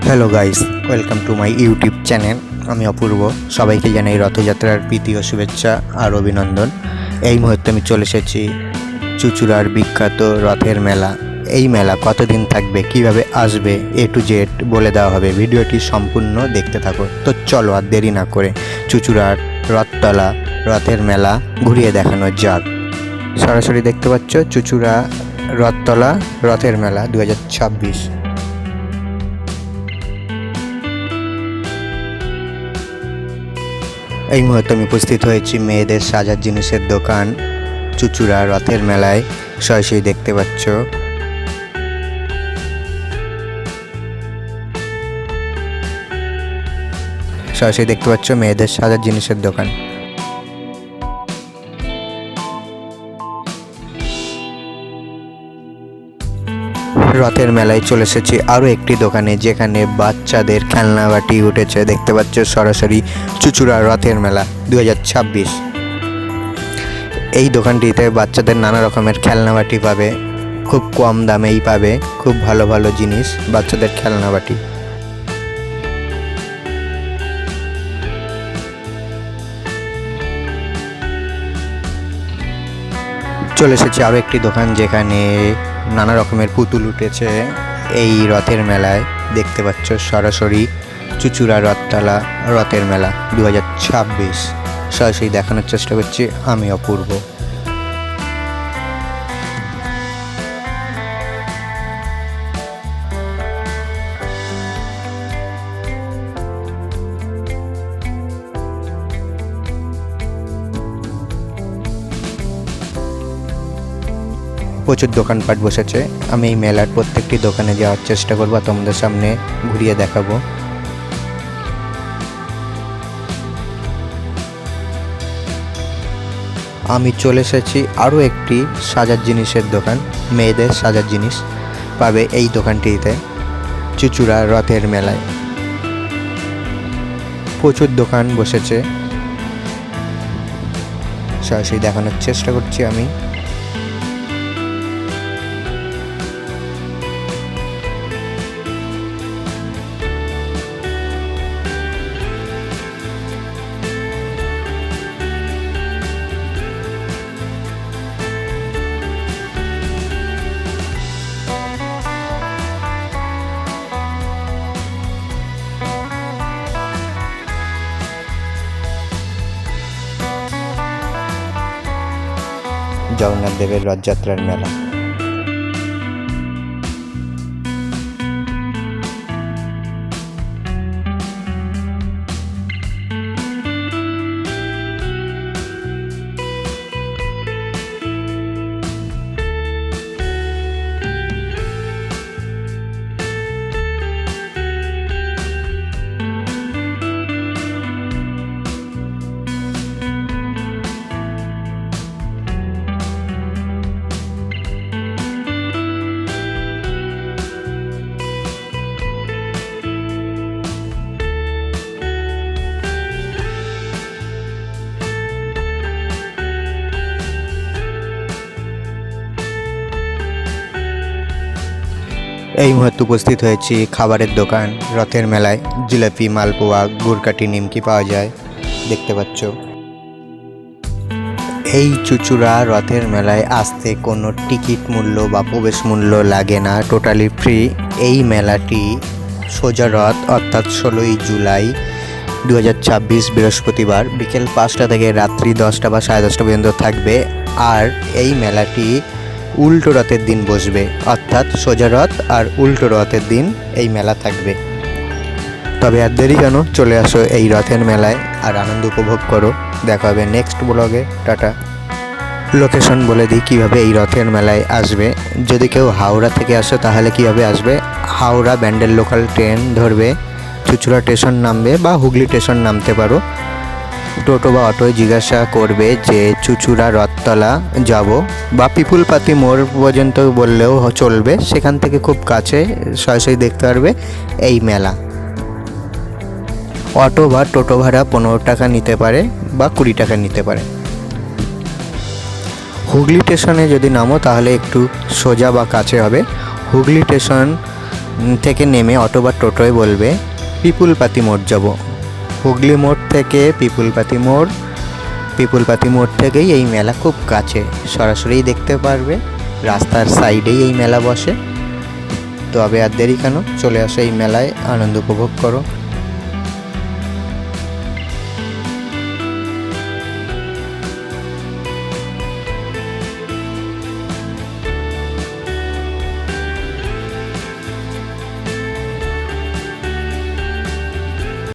Hello guys, welcome to my YouTube channel. আমি অপূর্ব। সবাইকে জানাই রথযাত্রার প্রীতি ও শুভেচ্ছা আর অভিনন্দন। এই মুহূর্তে আমি চলে এসেছি চুঁচুড়ার বিখ্যাত রথের মেলা। এই মেলা কতদিন থাকবে, কিভাবে আসবে, এ টু জেড বলে দেওয়া হবে। ভিডিওটি সম্পূর্ণ দেখতে থাকো। তো চলো আর দেরি না করে চুঁচুড়ার রথতলা রথের মেলা ঘুরিয়ে দেখানো যাক। সরাসরি দেখতে পাচ্ছ চুঁচুড়া রথতলা রথের মেলা 2026। এই মুহূর্তে আমি উপস্থিত হয়েছি মেয়েদের সাজার জিনিসের দোকান চুঁচুড়া রথের মেলায়। সরাসরি দেখতে পাচ্ছ মেয়েদের সাজার জিনিসের দোকান। রথের মেলায় চলে এসেছি আরও একটি দোকানে, যেখানে বাচ্চাদের খেলনাবাটি উঠেছে। দেখতে পাচ্ছ সরাসরি চুঁচুড়া রথের মেলা 2026। এই দোকানটিতে বাচ্চাদের নানা রকমের খেলনাবাটি পাবে, খুব কম দামেই পাবে খুব ভালো ভালো জিনিস, বাচ্চাদের খেলনাবাটি। চলে এসেছি আরও একটি দোকান, যেখানে নানা রকমের পুতুল উঠেছে এই রথের মেলায়। দেখতে পাচ্ছ সরাসরি চুঁচুড়া রথতলা রথের মেলা 2026। সরাসরি দেখানোর চেষ্টা করছি আমি অপূর্ব। প্রচুর দোকানপাট বসেছে। আমি এই মেলার প্রত্যেকটি দোকানে যাওয়ার চেষ্টা করব, তোমাদের সামনে ঘুরিয়ে দেখাবো। আমি চলে এসেছি আরও একটি সাজার জিনিসের দোকান। মেয়েদের সাজার জিনিস পাবে এই দোকানটিতে চুঁচুড়া রথের মেলায়। প্রচুর দোকান বসেছে, সরাসরি দেখানোর চেষ্টা করছি আমি। জগন্নাথ দেবের রথযাত্রার মেলা। এই মুহূর্তে উপস্থিত হয়েছি খাবারের দোকান রথের মেলায়। জিলাপি, মালপোয়া, গুড়কাঠি, নিমকি পাওয়া যায়। দেখতে পাচ্ছ এই চুঁচুড়া রথের মেলায় আসতে কোনো টিকিট মূল্য বা প্রবেশ মূল্য লাগে না, টোটালি ফ্রি। এই মেলাটি সোজা রথ অর্থাৎ 16ই জুলাই 2026 বৃহস্পতিবার বিকেল 5টা থেকে রাত্রি 10টা বা 10:30 পর্যন্ত থাকবে। আর এই মেলাটি উল্টো রথের দিন বসবে, অর্থাৎ সোজা রথ আর উল্টো রথের দিন এই মেলা থাকবে। তবে আর দেরি কেন, চলে আসো এই রথের মেলায় আর আনন্দ উপভোগ করো। দেখা হবে নেক্সট ব্লগে। টাটা। লোকেশন বলে দিই কীভাবে এই রথের মেলায় আসবে। যদি কেউ হাওড়া থেকে আসো তাহলে কীভাবে আসবে, হাওড়া ব্যান্ডেল লোকাল ট্রেন ধরবে, চুঁচুড়া স্টেশন নামবে বা হুগলি স্টেশন নামতে পারো। টোটো বা অটোয় জিজ্ঞাসা করবে যে চুঁচুড়া রথতলা যাব, বা পিপুলপাতি মোড় পর্যন্ত বললেও চলবে। সেখান থেকে খুব কাছে, সরাসরি দেখতে পারবে এই মেলা। অটো বা টোটো ভাড়া 15 টাকা নিতে পারে বা 20 টাকা নিতে পারে। হুগলি স্টেশনে যদি নামো তাহলে একটু সোজা বা কাছে হবে। হুগলি স্টেশন থেকে নেমে অটো বা টোটোয় বলবে পিপুলপাতি মোড় যাব। হুগলি মোড় থেকে পিপুলপাতি মোড় থেকেই এই মেলা খুব কাছে, সরাসরি দেখতে পারবে, রাস্তার সাইডেই এই মেলা বসে। তবে আর দেরি কেন, চলে আসো এই মেলায়, আনন্দ উপভোগ করো।